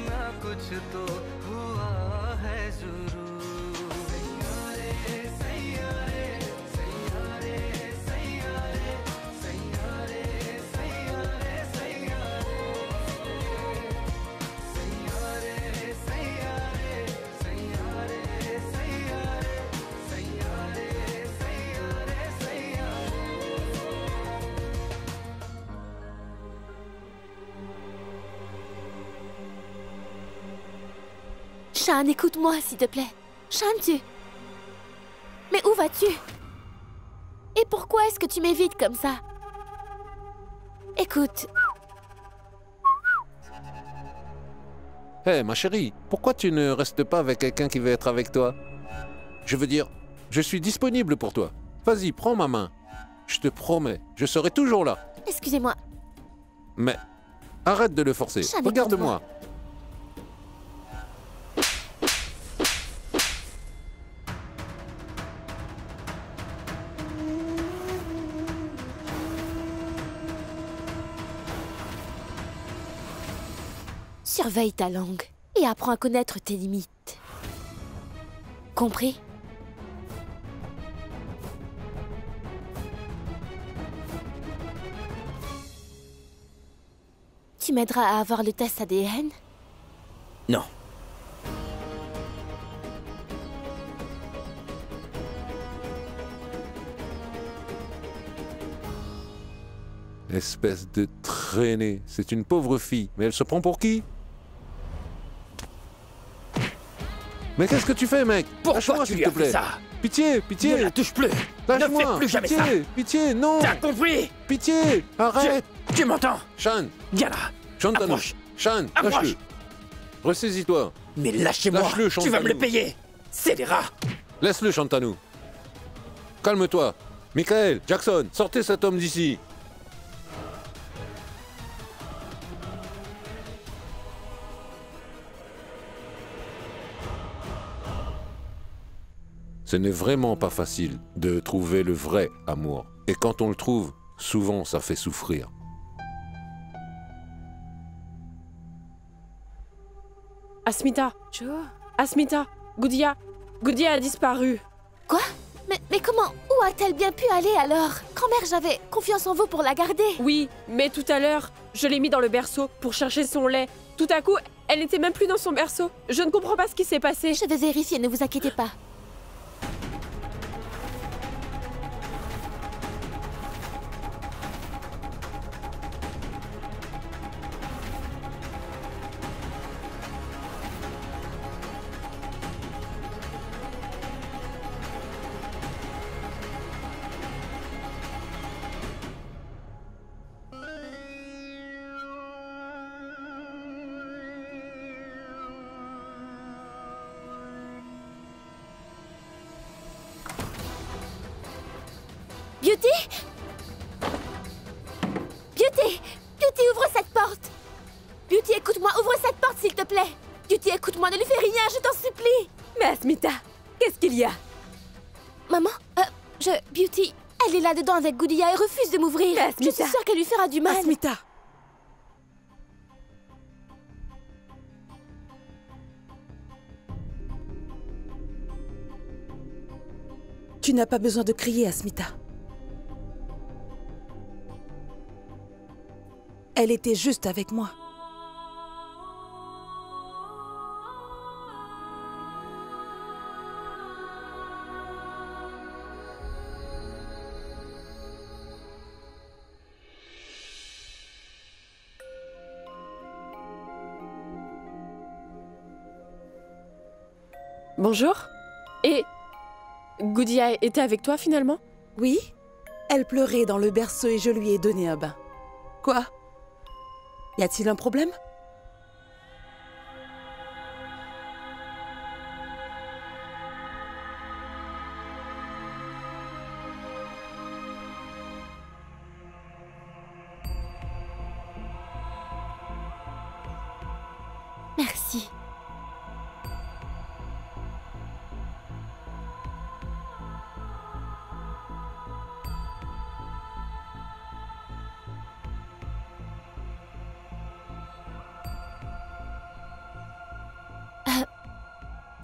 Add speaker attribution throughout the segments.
Speaker 1: ना कुछ तो हुआ है जरूर। सैयारे सैयारे सैयारे सैयारे सैयारे सैयारे सैयारे सैयारे सैयारे सैयारे सैयारे सैयारे सैयारे सैयारे।
Speaker 2: Shan, écoute-moi, s'il te plaît. Shan, Mais où vas-tu? Et pourquoi est-ce que tu m'évites comme ça? Écoute,
Speaker 3: Hé, ma chérie, pourquoi tu ne restes pas avec quelqu'un qui veut être avec toi? Je veux dire, je suis disponible pour toi. Vas-y, prends ma main. Je te promets, je serai toujours là.
Speaker 2: excusez-moi.
Speaker 3: Mais arrête de le forcer.
Speaker 2: Jamais
Speaker 3: Regarde-moi.
Speaker 2: Surveille ta langue et apprends à connaître tes limites. Compris? Tu m'aideras à avoir le test ADN?
Speaker 4: Non.
Speaker 3: Espèce de traînée. C'est une pauvre fille. Mais elle se prend pour qui? Mais qu'est-ce que tu fais, mec?
Speaker 4: Pourquoi
Speaker 3: Lâche-moi,
Speaker 4: tu
Speaker 3: s'il
Speaker 4: lui
Speaker 3: te
Speaker 4: as fait
Speaker 3: plaît.
Speaker 4: ça?
Speaker 3: Pitié,
Speaker 4: Ne
Speaker 3: pitié.
Speaker 4: la touche plus. Ne
Speaker 3: Lâche-moi.
Speaker 4: fais plus jamais
Speaker 3: Pitié,
Speaker 4: ça.
Speaker 3: pitié, non.
Speaker 4: T'as compris?
Speaker 3: Pitié, arrête.
Speaker 4: Tu m'entends?
Speaker 3: Shan,
Speaker 4: Viens là.
Speaker 3: Shantanu.
Speaker 4: Approche.
Speaker 3: Shan,
Speaker 4: Approche.
Speaker 3: lâche-le. Ressaisis-toi.
Speaker 4: Mais lâchez-moi.
Speaker 3: Lâche-le,
Speaker 4: Tu vas me le
Speaker 3: Shantanu.
Speaker 4: payer. C'est des rats.
Speaker 3: Laisse-le, Shantanu. Calme-toi. Michael, Jackson, sortez cet homme d'ici. Ce n'est vraiment pas facile de trouver le vrai amour. Et quand on le trouve, souvent ça fait souffrir.
Speaker 5: Asmita. Asmita. Goudia a disparu.
Speaker 2: Quoi? Mais comment? Où a-t-elle bien pu aller alors? Grand-mère, j'avais confiance en vous pour la garder.
Speaker 5: Oui, mais tout à l'heure, je l'ai mis dans le berceau pour chercher son lait. Tout à coup, elle n'était même plus dans son berceau. Je ne comprends pas ce qui s'est passé.
Speaker 2: Je vais vérifier, ne vous inquiétez pas. Beauty? Beauty! Beauty, ouvre cette porte! Beauty, écoute-moi, ouvre cette porte, s'il te plaît! Beauty, écoute-moi, ne lui fais rien, je t'en supplie!
Speaker 5: Mais Asmita, qu'est-ce qu'il y a?
Speaker 2: Maman, Beauty, elle est là-dedans avec Goudia et refuse de m'ouvrir.
Speaker 5: Mais
Speaker 2: Je suis
Speaker 5: Asmita.
Speaker 2: sûre qu'elle lui fera du mal.
Speaker 5: Asmita.
Speaker 6: Tu n'as pas besoin de crier, Asmita. Elle était juste avec moi.
Speaker 5: Bonjour. Et Goudia était avec toi finalement?
Speaker 6: Oui, elle pleurait dans le berceau et je lui ai donné un bain. Quoi? Y a-t-il un problème?
Speaker 2: Merci.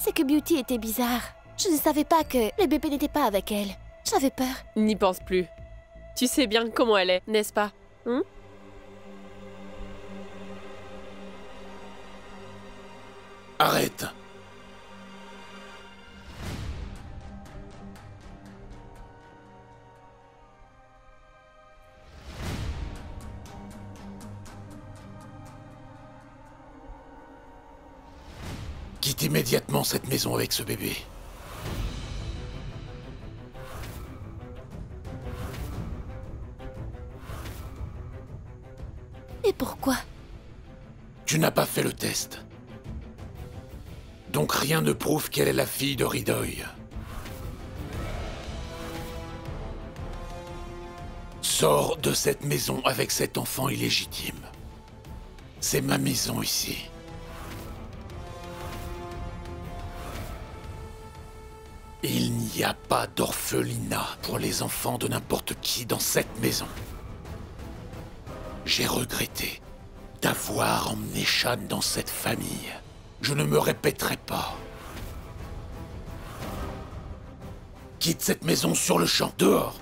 Speaker 2: c'est que Beauty était bizarre. Je ne savais pas que le bébé n'était pas avec elle. J'avais peur.
Speaker 5: N'y pense plus. Tu sais bien comment elle est, n'est-ce pas?
Speaker 4: Arrête. Quitte immédiatement cette maison avec ce bébé.
Speaker 2: Et pourquoi?
Speaker 4: Tu n'as pas fait le test. Donc rien ne prouve qu'elle est la fille de Ridoy. Sors de cette maison avec cet enfant illégitime. C'est ma maison ici. Il n'y a pas d'orphelinat pour les enfants de n'importe qui dans cette maison. J'ai regretté d'avoir emmené Shan dans cette famille. Je ne me répéterai pas. Quitte cette maison sur le champ, dehors.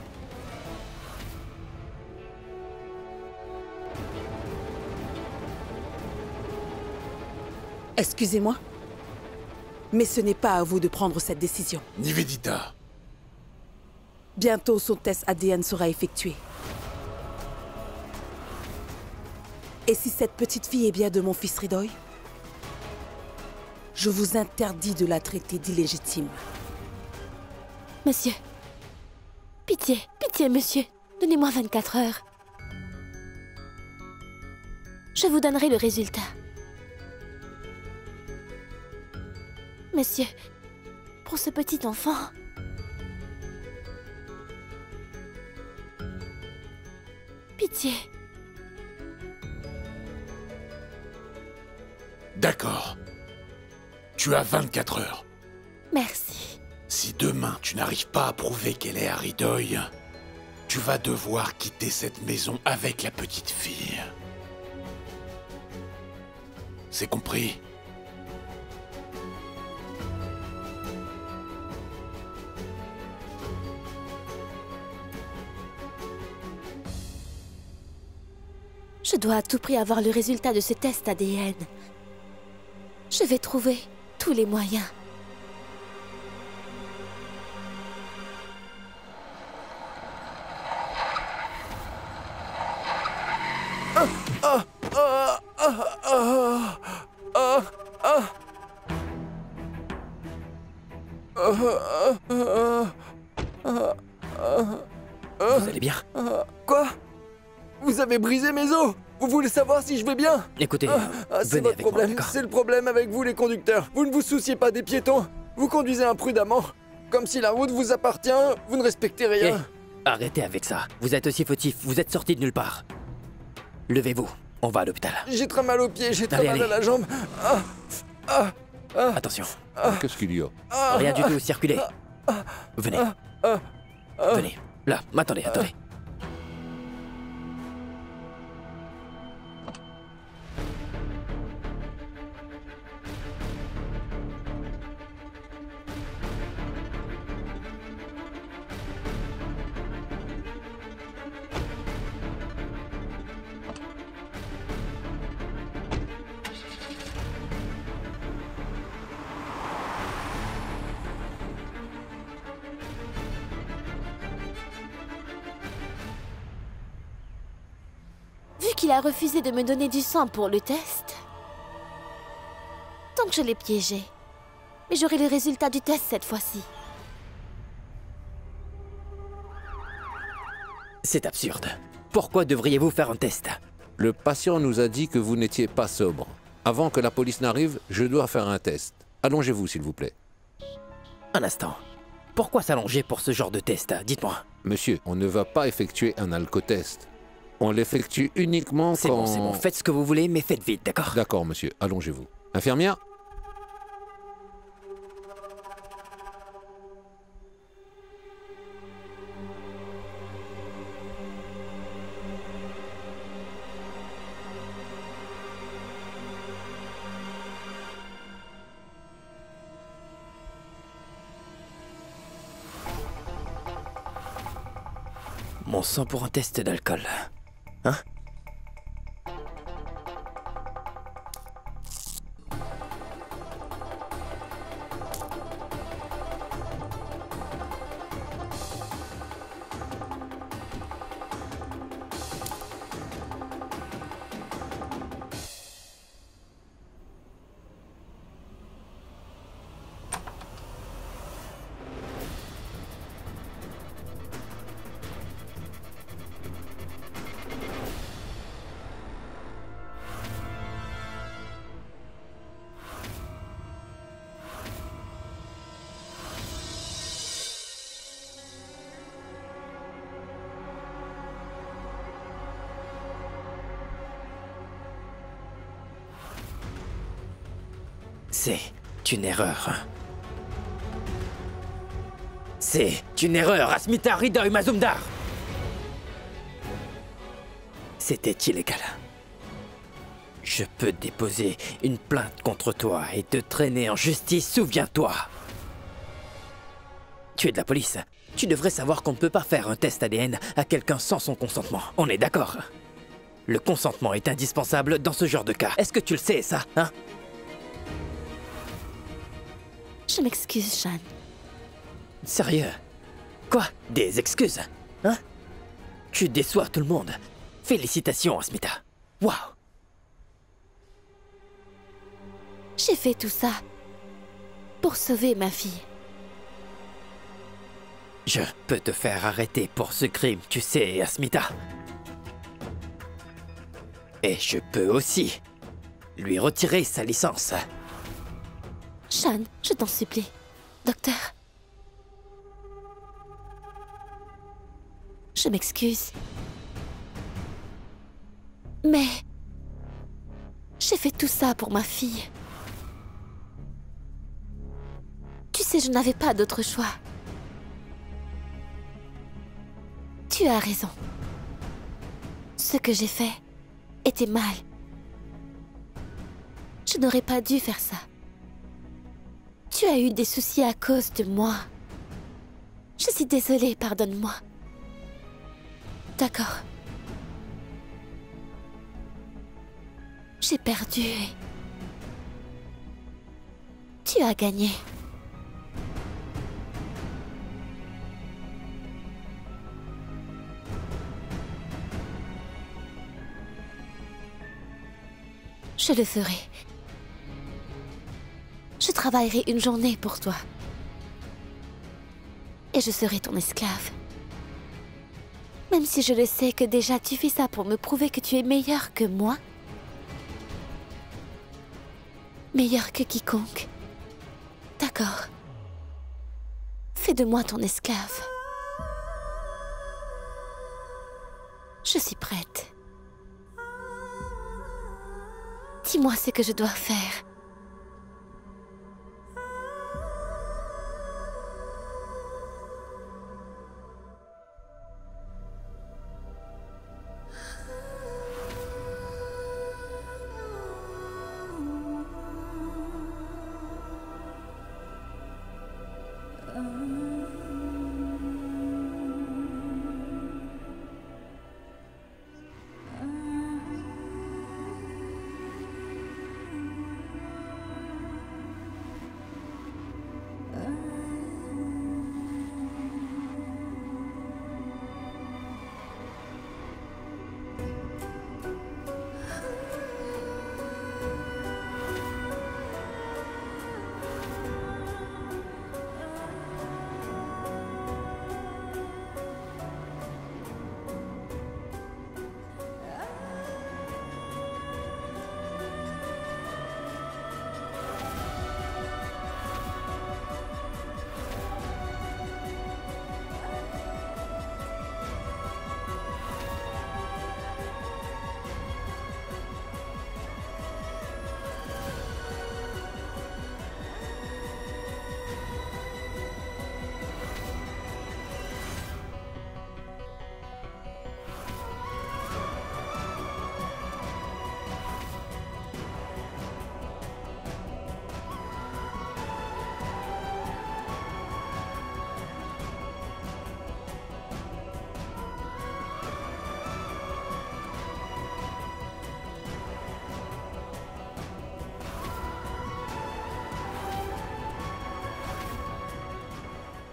Speaker 6: Excusez-moi, mais ce n'est pas à vous de prendre cette décision.
Speaker 4: Nivedita,
Speaker 6: Bientôt, son test ADN sera effectué. Et si cette petite fille est bien de mon fils Ridoy, je vous interdis de la traiter d'illégitime.
Speaker 2: Monsieur. Pitié, pitié, monsieur. Donnez-moi 24 heures. Je vous donnerai le résultat. Monsieur, pour ce petit enfant... Pitié.
Speaker 4: d'accord. Tu as 24 heures.
Speaker 2: Merci.
Speaker 4: Si demain tu n'arrives pas à prouver qu'elle est à Ridoy, tu vas devoir quitter cette maison avec la petite fille. C'est compris?
Speaker 2: Je dois à tout prix avoir le résultat de ce test ADN. Je vais trouver tous les moyens.
Speaker 7: Vous allez bien?
Speaker 8: Quoi? Vous avez brisé mes os? Vous voulez savoir si je vais bien?
Speaker 7: Écoutez,
Speaker 8: C'est
Speaker 7: venez
Speaker 8: votre
Speaker 7: avec moi,
Speaker 8: problème,
Speaker 7: d'accord?
Speaker 8: c'est le problème avec vous les conducteurs. Vous ne vous souciez pas des piétons. Vous conduisez imprudemment. Comme si la route vous appartient, vous ne respectez
Speaker 7: Hé,
Speaker 8: rien.
Speaker 7: arrêtez avec ça. Vous êtes aussi fautif, vous êtes sorti de nulle part. Levez-vous, on va à l'hôpital.
Speaker 8: J'ai très mal aux pieds, j'ai très
Speaker 7: Allez,
Speaker 8: mal à
Speaker 7: allez.
Speaker 8: la jambe.
Speaker 7: Attention,
Speaker 3: Qu'est-ce qu'il y a?
Speaker 7: rien du tout, circulez. Venez. Venez, là, attendez, attendez.
Speaker 2: Vu qu'il a refusé de me donner du sang pour le test, donc je l'ai piégé. Mais j'aurai le résultat du test cette fois-ci.
Speaker 7: C'est absurde. Pourquoi devriez-vous faire un test?
Speaker 3: Le patient nous a dit que vous n'étiez pas sobre. Avant que la police n'arrive, je dois faire un test. Allongez-vous, s'il vous plaît.
Speaker 7: Un instant. Pourquoi s'allonger pour ce genre de test? Dites-moi.
Speaker 3: Monsieur, on ne va pas effectuer un alcotest. On l'effectue uniquement
Speaker 7: C'est
Speaker 3: quand...
Speaker 7: bon, c'est bon. Faites ce que vous voulez, mais faites vite, d'accord?
Speaker 3: D'accord, monsieur. Allongez-vous. Infirmière?
Speaker 7: mon sang pour un test d'alcool. Hein? C'est une erreur. C'est une erreur, Asmita Ridoy Mazumdar. C'était illégal. Je peux déposer une plainte contre toi et te traîner en justice, souviens-toi. Tu es de la police. Tu devrais savoir qu'on ne peut pas faire un test ADN à quelqu'un sans son consentement. On est d'accord? Le consentement est indispensable dans ce genre de cas. Est-ce que tu le sais, ça, hein?
Speaker 2: Je m'excuse, Shan.
Speaker 7: Sérieux? Quoi? Des excuses? Hein? Tu déçois tout le monde. Félicitations, Asmita. Waouh!
Speaker 2: J'ai fait tout ça pour sauver ma fille.
Speaker 7: Je peux te faire arrêter pour ce crime, tu sais, Asmita. Et je peux aussi lui retirer sa licence.
Speaker 2: Shan, je t'en supplie. Docteur. Je m'excuse. Mais... j'ai fait tout ça pour ma fille. Tu sais, je n'avais pas d'autre choix. Tu as raison. Ce que j'ai fait était mal. Je n'aurais pas dû faire ça. Tu as eu des soucis à cause de moi. Je suis désolée, pardonne-moi. D'accord. J'ai perdu. Tu as gagné. Je le ferai. Je travaillerai une journée pour toi. Et je serai ton esclave. Même si je le sais que déjà tu fais ça pour me prouver que tu es meilleur que moi. Meilleur que quiconque. D'accord. Fais de moi ton esclave. Je suis prête. Dis-moi ce que je dois faire.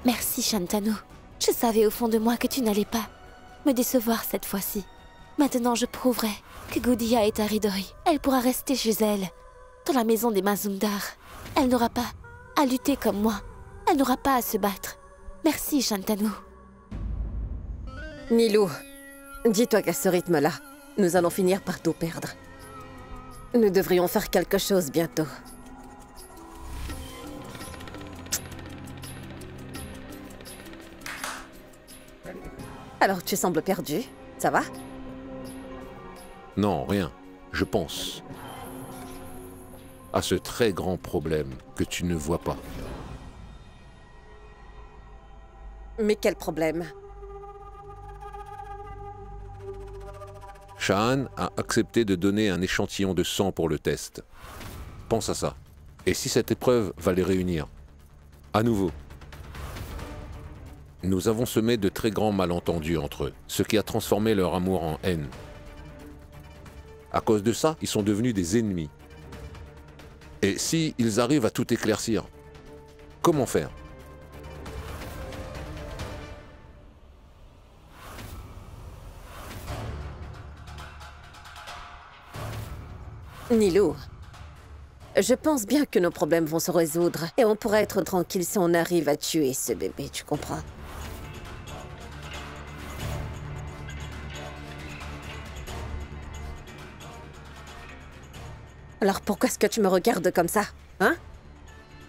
Speaker 2: Merci, Shantanu. Je savais au fond de moi que tu n'allais pas me décevoir cette fois-ci. Maintenant, je prouverai que Gaudiya est Haridoy. Elle pourra rester chez elle, dans la maison des Mazumdar. Elle n'aura pas à lutter comme moi. Elle n'aura pas à se battre. Merci, Shantanu.
Speaker 9: Nilou, dis-toi qu'à ce rythme-là, nous allons finir par tout perdre. Nous devrions faire quelque chose bientôt. Alors, tu sembles perdu. Ça va?
Speaker 3: Non, rien. Je pense à ce très grand problème que tu ne vois pas.
Speaker 9: Mais quel problème?
Speaker 3: Shahan a accepté de donner un échantillon de sang pour le test. Pense à ça. Et si cette épreuve va les réunir? À nouveau. Nous avons semé de très grands malentendus entre eux, ce qui a transformé leur amour en haine. À cause de ça, ils sont devenus des ennemis. Et si ils arrivent à tout éclaircir, comment faire?
Speaker 9: Nilou, je pense bien que nos problèmes vont se résoudre et on pourra être tranquille si on arrive à tuer ce bébé, tu comprends? Alors pourquoi est-ce que tu me regardes comme ça, hein?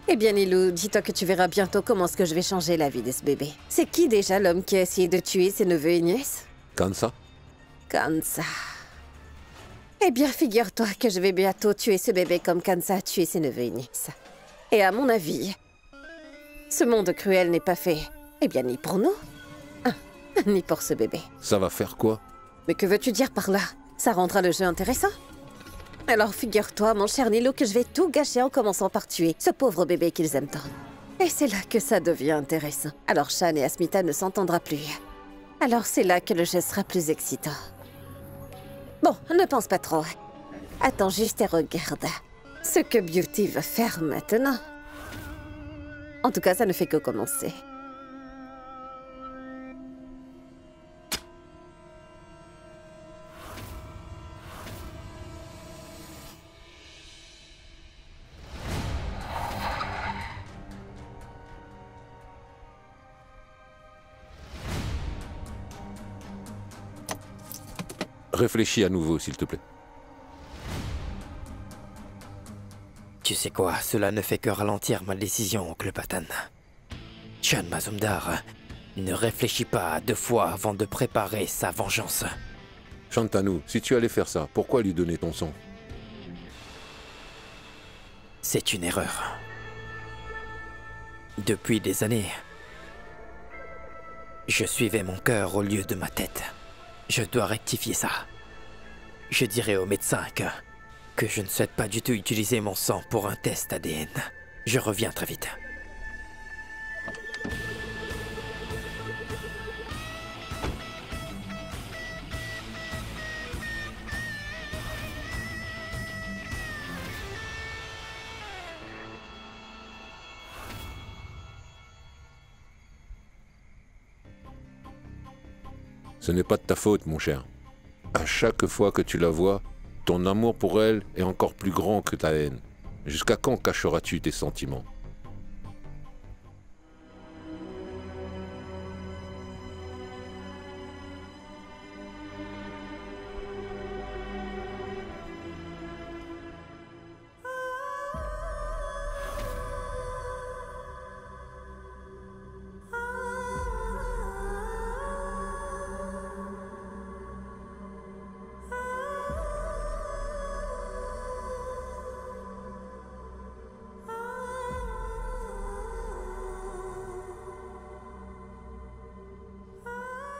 Speaker 9: Eh bien Nilou, dis-toi que tu verras bientôt comment est-ce que je vais changer la vie de ce bébé. C'est qui déjà l'homme qui a essayé de tuer ses neveux et nièces?
Speaker 3: Kansa?
Speaker 9: Kansa. Eh bien, figure-toi que je vais bientôt tuer ce bébé comme Kansa a tué ses neveux et nièces. Et à mon avis, ce monde cruel n'est pas fait, eh bien, ni pour nous, ni pour ce bébé.
Speaker 3: Ça va faire quoi?
Speaker 9: Mais que veux-tu dire par là? Ça rendra le jeu intéressant? Alors figure-toi, mon cher Nilou, que je vais tout gâcher en commençant par tuer ce pauvre bébé qu'ils aiment tant. Et c'est là que ça devient intéressant. Alors Shan et Asmita ne s'entendra plus. Alors c'est là que le jeu sera plus excitant. Bon, ne pense pas trop. Attends juste et regarde ce que Beauty va faire maintenant. En tout cas, ça ne fait que commencer.
Speaker 3: Réfléchis à nouveau, s'il te plaît.
Speaker 7: Tu sais quoi, cela ne fait que ralentir ma décision, oncle Patan. Shan Mazumdar ne réfléchit pas à 2 fois avant de préparer sa vengeance.
Speaker 3: Shantanu, si tu allais faire ça, pourquoi lui donner ton sang?
Speaker 7: C'est une erreur. Depuis des années, je suivais mon cœur au lieu de ma tête. Je dois rectifier ça. Je dirai au médecin que je ne souhaite pas du tout utiliser mon sang pour un test ADN. Je reviens très vite.
Speaker 3: Ce n'est pas de ta faute, mon cher. À chaque fois que tu la vois, ton amour pour elle est encore plus grand que ta haine. Jusqu'à quand cacheras-tu tes sentiments?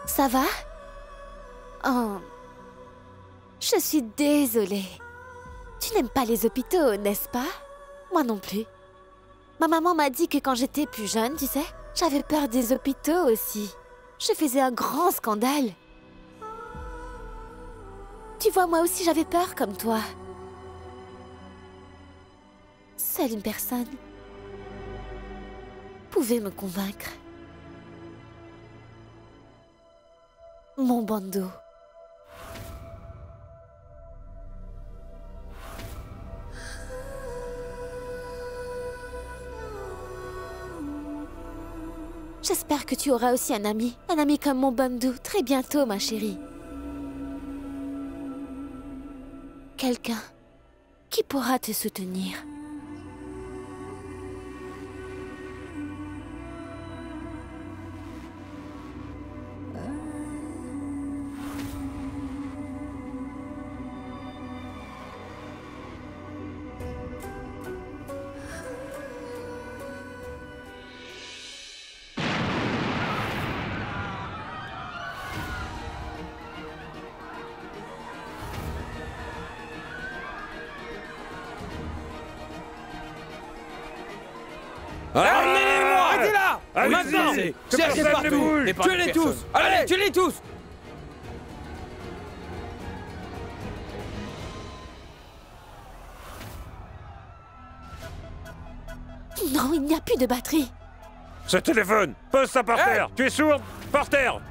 Speaker 2: Ça va? Oh, je suis désolée. Tu n'aimes pas les hôpitaux, n'est-ce pas? Moi non plus. Ma maman m'a dit que quand j'étais plus jeune, tu sais, j'avais peur des hôpitaux aussi. Je faisais un grand scandale. Tu vois, moi aussi j'avais peur comme toi. Seule une personne pouvait me convaincre. mon bandeau. J'espère que tu auras aussi un ami comme mon bandeau, très bientôt, ma chérie. Quelqu'un qui pourra te soutenir.
Speaker 10: Amenez-les-moi!
Speaker 11: Arrêtez-là! Maintenant! Cherchez partout! Tuez-les tous! Allez, tuez-les tous!
Speaker 2: Non, il n'y a plus de batterie.
Speaker 12: Ce téléphone! Pose ça par terre! Tu es sourde? Par terre!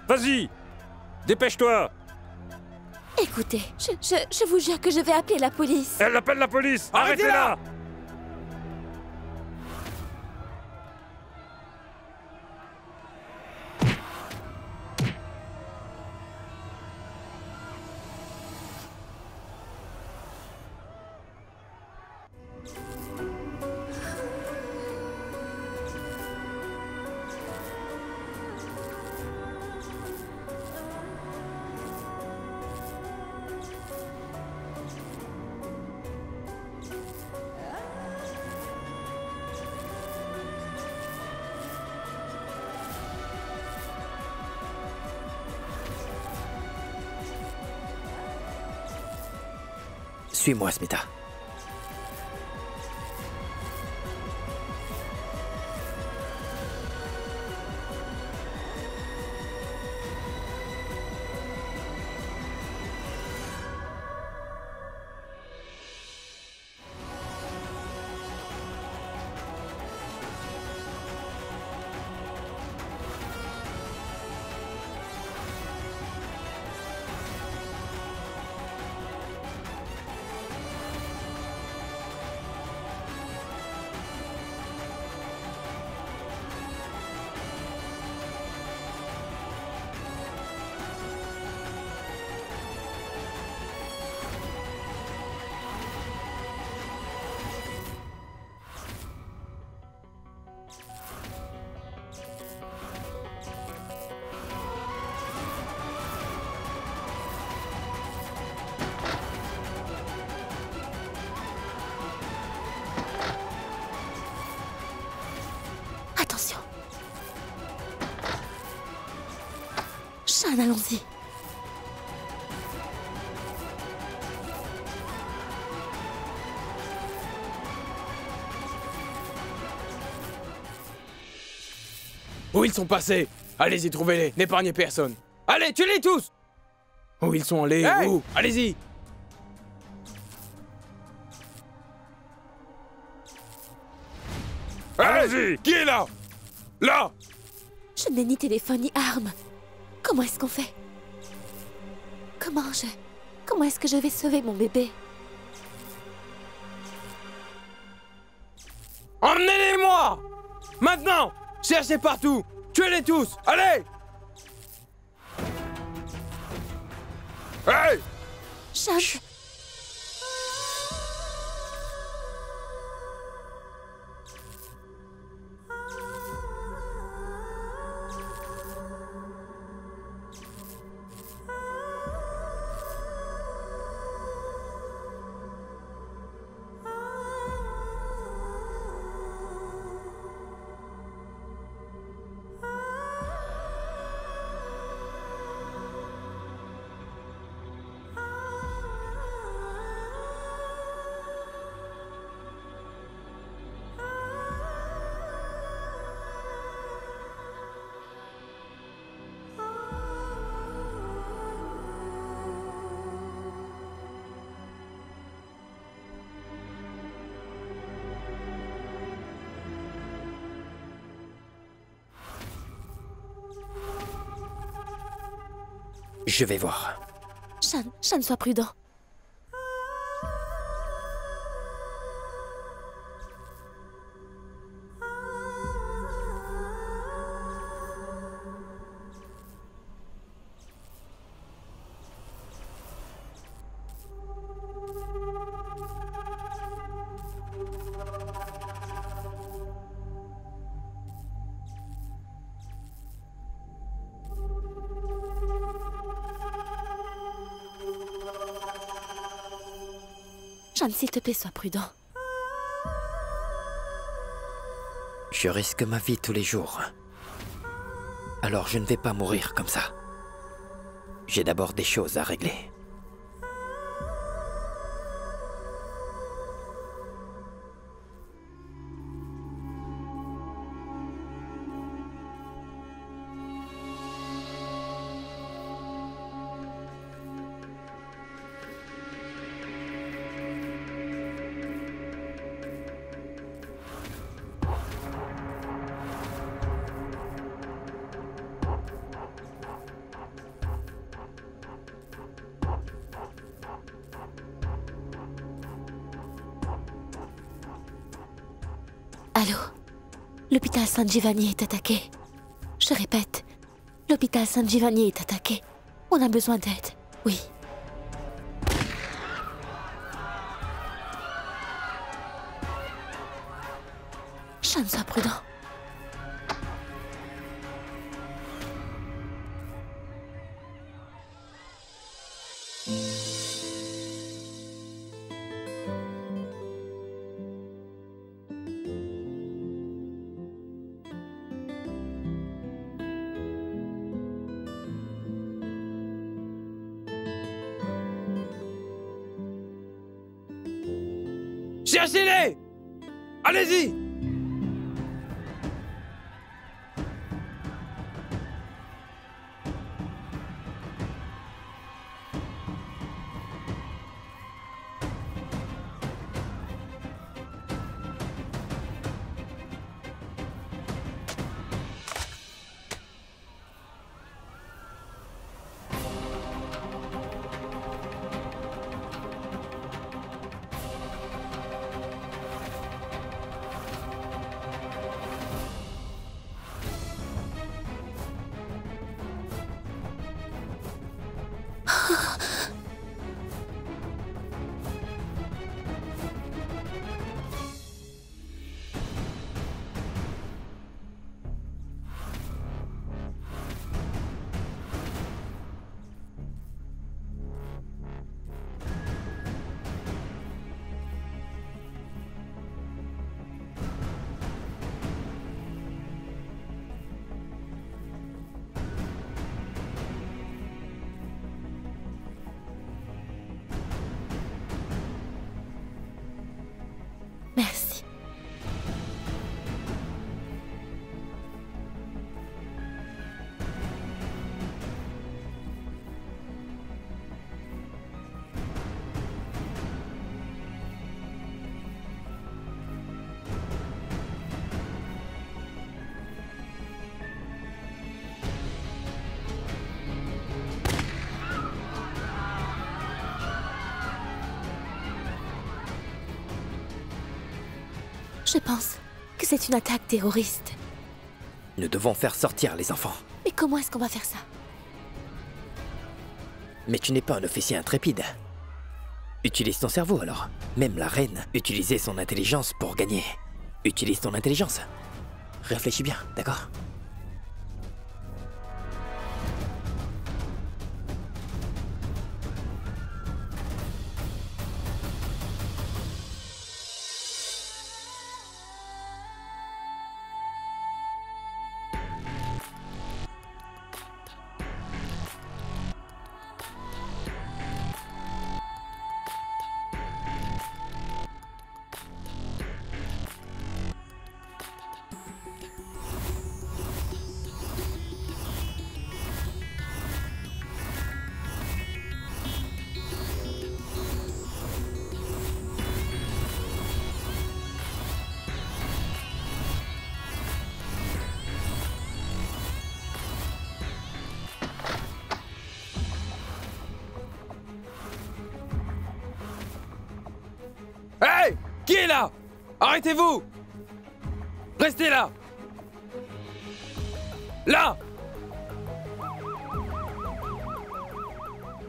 Speaker 12: Vas-y! Dépêche-toi!
Speaker 2: Écoutez, je vous jure que je vais appeler la police.
Speaker 12: Elle appelle la police! Arrêtez-la!
Speaker 7: Suis-moi, Smita.
Speaker 2: Attention. Shan, allons-y.
Speaker 11: Où ils sont passés? Allez-y, trouvez-les, n'épargnez personne. Allez, tuez-les tous! Où ils sont allés?
Speaker 8: Hey!
Speaker 11: Où? Allez-y!
Speaker 12: Allez-y!
Speaker 11: Qui est là? Là!
Speaker 2: Je n'ai ni téléphone ni arme. Comment est-ce qu'on fait? Comment est-ce que je vais sauver mon bébé?
Speaker 11: Emmenez-les-moi! Maintenant! Cherchez partout! Tuez-les tous! Allez!
Speaker 8: Hey!
Speaker 2: Shan,
Speaker 7: Je vais voir.
Speaker 2: Shan, sois prudent. Shan, s'il te plaît, sois prudent.
Speaker 7: Je risque ma vie tous les jours. Alors je ne vais pas mourir comme ça. J'ai d'abord des choses à régler.
Speaker 2: Allô? L'hôpital San Giovanni est attaqué. Je répète, l'hôpital San Giovanni est attaqué. On a besoin d'aide, oui. Shan, sois prudent.
Speaker 11: Cherchez-les! Allez-y! Merci. Je pense que c'est une attaque terroriste.
Speaker 7: Nous devons faire sortir les enfants.
Speaker 2: Mais comment est-ce qu'on va faire ça?
Speaker 7: Mais tu n'es pas un officier intrépide. Utilise ton cerveau alors. Même la reine utilisait son intelligence pour gagner. Utilise ton intelligence. Réfléchis bien, d'accord?
Speaker 11: Arrêtez-vous! Restez là! Là!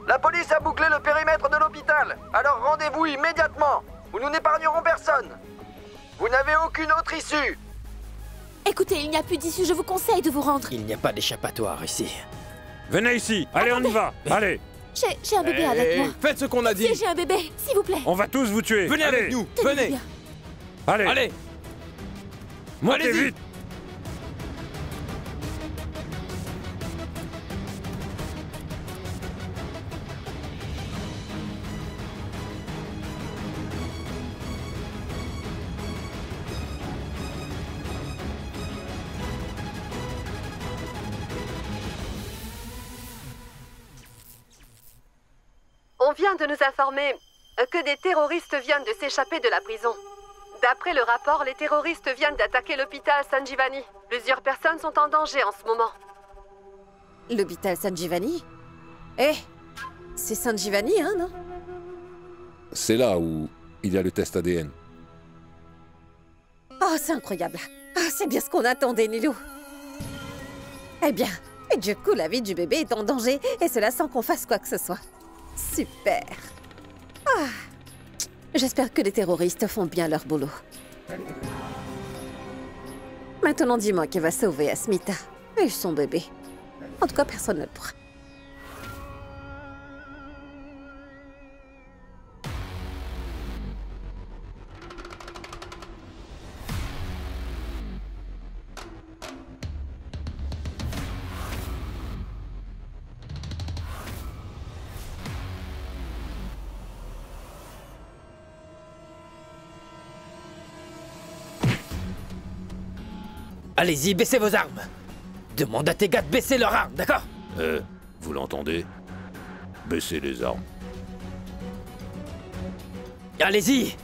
Speaker 8: La police a bouclé le périmètre de l'hôpital. Alors rendez-vous immédiatement, ou nous n'épargnerons personne. Vous n'avez aucune autre issue.
Speaker 2: Écoutez, il n'y a plus d'issue, je vous conseille de vous rendre.
Speaker 7: Il n'y a pas d'échappatoire ici.
Speaker 12: Venez ici. Allez, on y va. Allez.
Speaker 2: J'ai un bébé avec moi.
Speaker 11: Faites ce qu'on a dit.
Speaker 2: Si j'ai un bébé, s'il vous plaît.
Speaker 12: On va tous vous tuer.
Speaker 11: Venez
Speaker 12: Allez.
Speaker 11: avec nous.
Speaker 2: Tenez-vous
Speaker 11: Venez.
Speaker 2: bien.
Speaker 12: Allez.
Speaker 11: Allez.
Speaker 12: Montez
Speaker 11: Allez-y.
Speaker 12: vite.
Speaker 13: On vient de nous informer que des terroristes viennent de s'échapper de la prison. D'après le rapport, les terroristes viennent d'attaquer l'hôpital Sanjivani. Plusieurs personnes sont en danger en ce moment.
Speaker 9: L'hôpital Sanjivani? Eh, c'est Sanjivani, hein, non?
Speaker 3: C'est là où il y a le test ADN.
Speaker 9: Oh, c'est incroyable. Ah, c'est bien ce qu'on attendait, Nilou. Eh bien, et du coup, la vie du bébé est en danger, et cela sans qu'on fasse quoi que ce soit. Super. Ah. J'espère que les terroristes font bien leur boulot. Maintenant, dis-moi qui va sauver Asmita et son bébé. En tout cas, personne ne le pourra.
Speaker 7: Allez-y, baissez vos armes. Demande à tes gars de baisser leurs armes, d'accord?
Speaker 12: Vous l'entendez? Baissez les armes.
Speaker 7: Allez-y.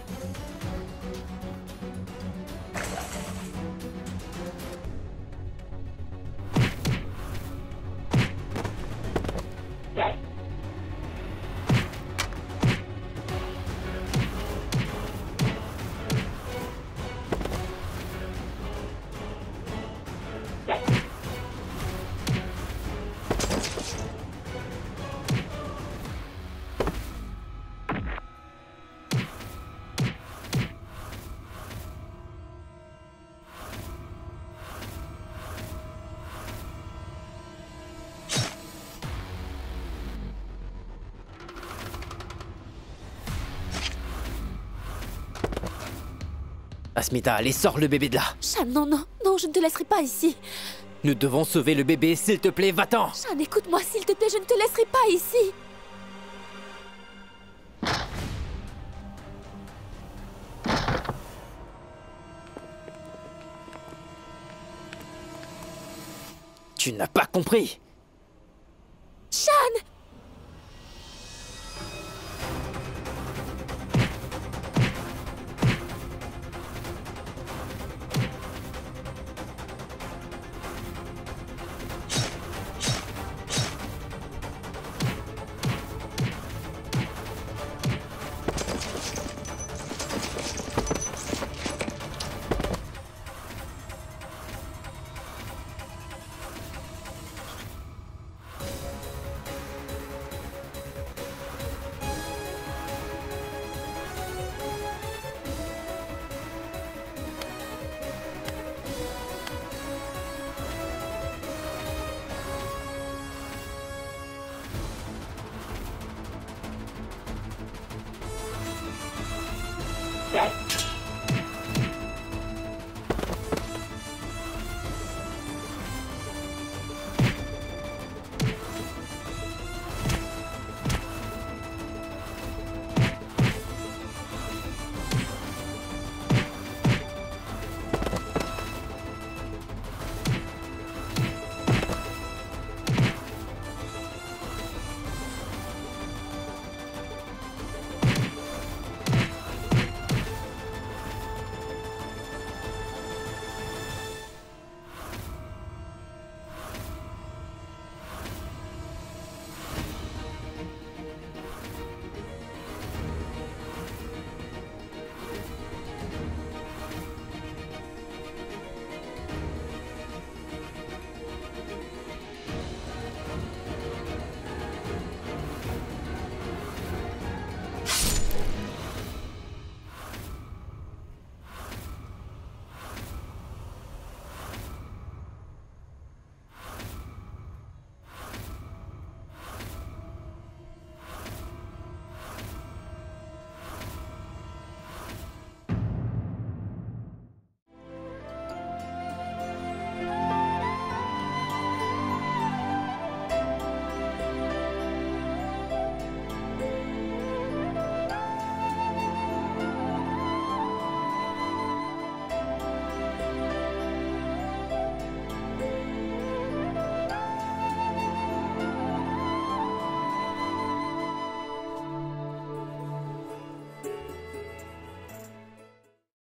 Speaker 7: Asmita, allez, sors le bébé de là.
Speaker 2: Shan, non, non, non, je ne te laisserai pas ici.
Speaker 7: Nous devons sauver le bébé, s'il te plaît, va-t'en.
Speaker 2: Shan, écoute-moi, s'il te plaît, je ne te laisserai pas ici.
Speaker 7: Tu n'as pas compris.